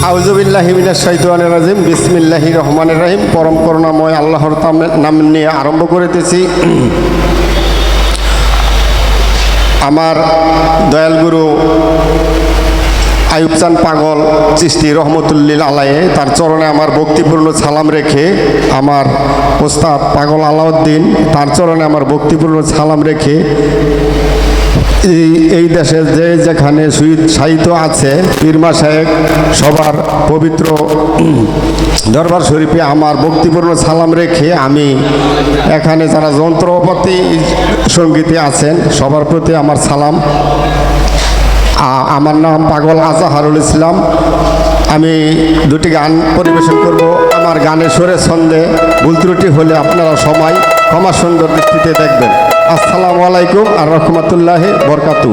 আউযুবিল্লাহি মিনাশ শাইতানির রাজিম বিসমিল্লাহির রহমানির রহিম। পরম করুণাময় আল্লাহর নাম নিয়ে আরম্ভ করিতেছি। আমার দয়াল গুরু আইয়ুব চাঁদ পাগল চিশতি রহমতুল্লিল আলাইহি তার চরণে আমার ভক্তিপূর্ণ সালাম রেখে, আমার ওস্তাদ পাগল আলাউদ্দিন তার চরণে আমার ভক্তিপূর্ণ সালাম রেখে, এই দেশে যে যেখানে সাহিত্য আছে পীর মাশায়েখ সবার পবিত্র দরবার শরীফে আমার ভক্তিপূর্ণ সালাম রেখে আমি এখানে যারা যন্ত্রপাতি সঙ্গীতে আছেন সবার প্রতি আমার সালাম। আমার নাম পাগল আজাহারুল ইসলাম। আমি দুটি গান পরিবেশন করব। আমার গানের সুরে ছন্দে ভুল ত্রুটি হলে আপনারা সবাই ক্ষমা সুন্দর দৃষ্টিতে দেখবেন। আসসালামু আলাইকুম আর রহমতুল্লাহি বরকাতু।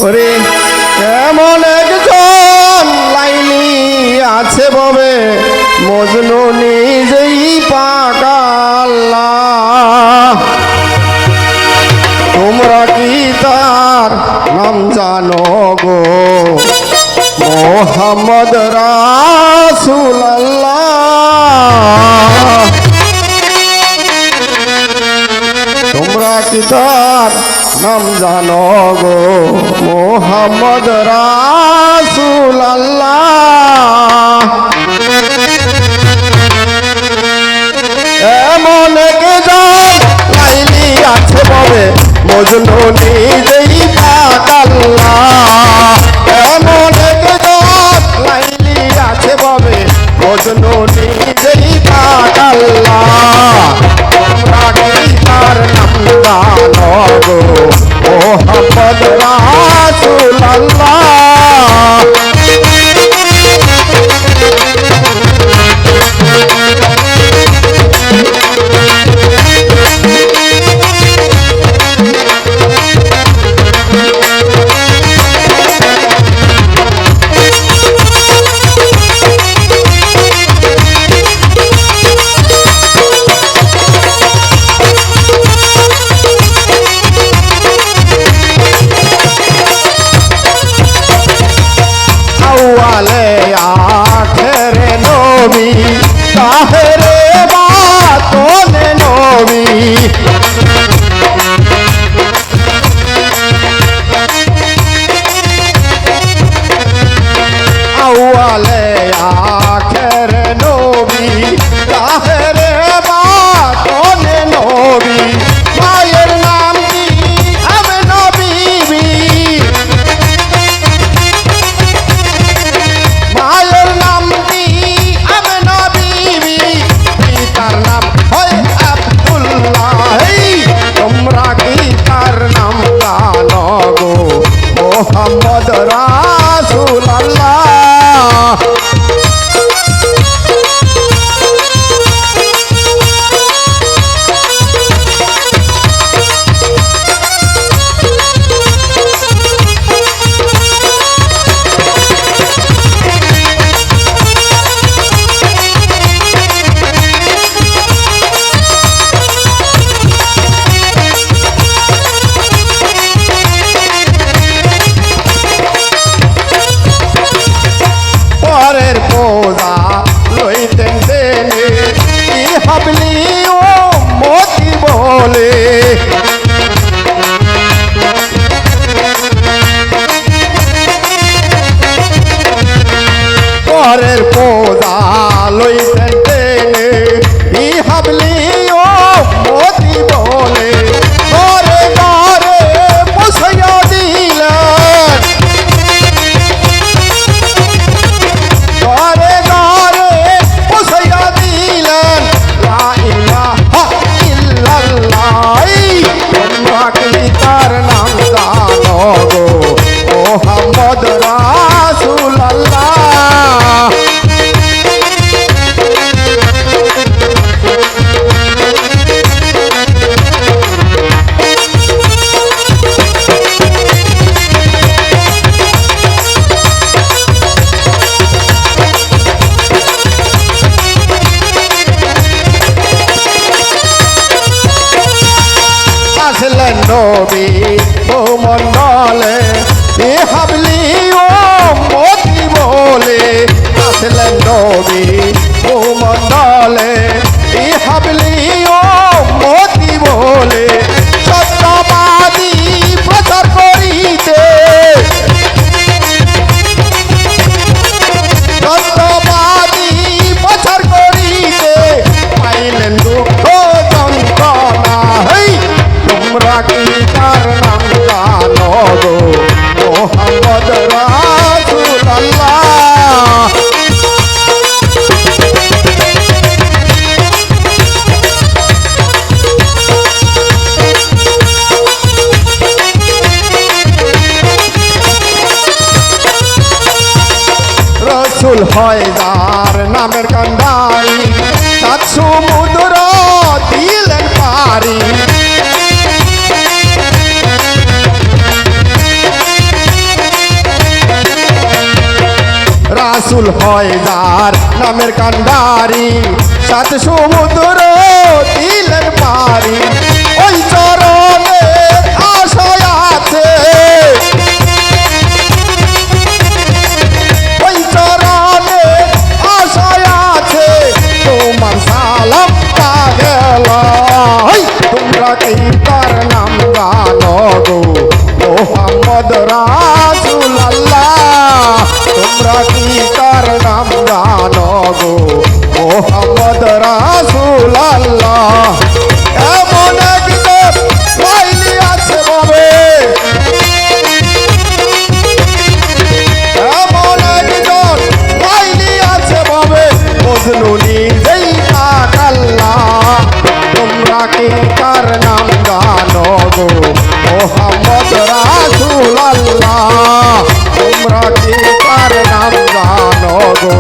ওরে এমন একজন লাইলি আছে ববে মজনু নিজেই পাকাল্লা, তোমরা কি তার নাম জানো গো? মোহাম্মদ রাসূলুল্লাহ। তোমরা কি তার নাম জানো গো? মোহাম্মদ রাসূলুল্লাহ। এমন একজন লাইলি আছে বলে মজনু নিজেই পাকাল্লাহ। এমন একজন লাইলি আছে বলে মজনু নিজেই পাকাল্লাহ। তোমরা কি তার নাম জানো গো? মোহাম্মদ রাসূলুল্লাহ। আউয়ালে আখেরে নবী তাহেরে বাতনে নবী। আউয়ালে আখেরে নবী তাহেরে বাতনে নবী। মায়ের নাম কি আমেনা বিবি, মায়ের নাম কি আমেনা বিবি, পিতার নাম হয় আব্দুল্লাহ। তোমরা কি তার নাম জানো গো? মোহাম্মদ রাসূলুল্লাহ। পরের পূজা লইতেন দেনে কি হাবলি ও মতি বলে। পরের পূজা লইতেন দেনে কি হাবলি ও মতি বলে। ঘরে ঘরে বসাইয়া দিলেন, ঘরে ঘরে বসাইয়া দিলেন লা ইলাহা ইল্লাল্লাহ। তোমরা কি তার নাম জানো গো? মোহাম্মদ রাসূলুল্লাহ। নবী ভূমণ্ডলে এ হাবলি ও মতি বলে আসলেন নবী ভূমণ্ডলে এ হাবলি ও মতি বলে সত্যবাদী প্রচার করিতে সত্যবাদী প্রচার করিতে পাইলেন দুঃখ যন্ত্রণা তোমরা কি তার নাম জানো গো মোহাম্মদ রাসূলুল্লাহ রসুল হয় যার নামের কান্ডারি সাত সমুদ্র দিলেন পারি রাসূল হয় যার নামের কান্ডারি সাত সমুদ্র দিলেন পারি ওই চরণে আশায় আছে ওই চরণে আশায় আছে তোমার সালাম গেল তোমরা কি তার নাম জানো গো মোহাম্মদ রাসূলুল্লাহ তোমরা কি তার নাম জানো গো মোহাম্মদ রাসূলুল্লাহ এমন একজন লাইলি আছে বাবে এমন একজন লাইলি আছে বাবে মজনু নিজেই কাল্লা তোমরা কি তার নাম জানো গো মোহাম্মদ রাসূলুল্লাহ তোমরা কি তার নাম জানো গো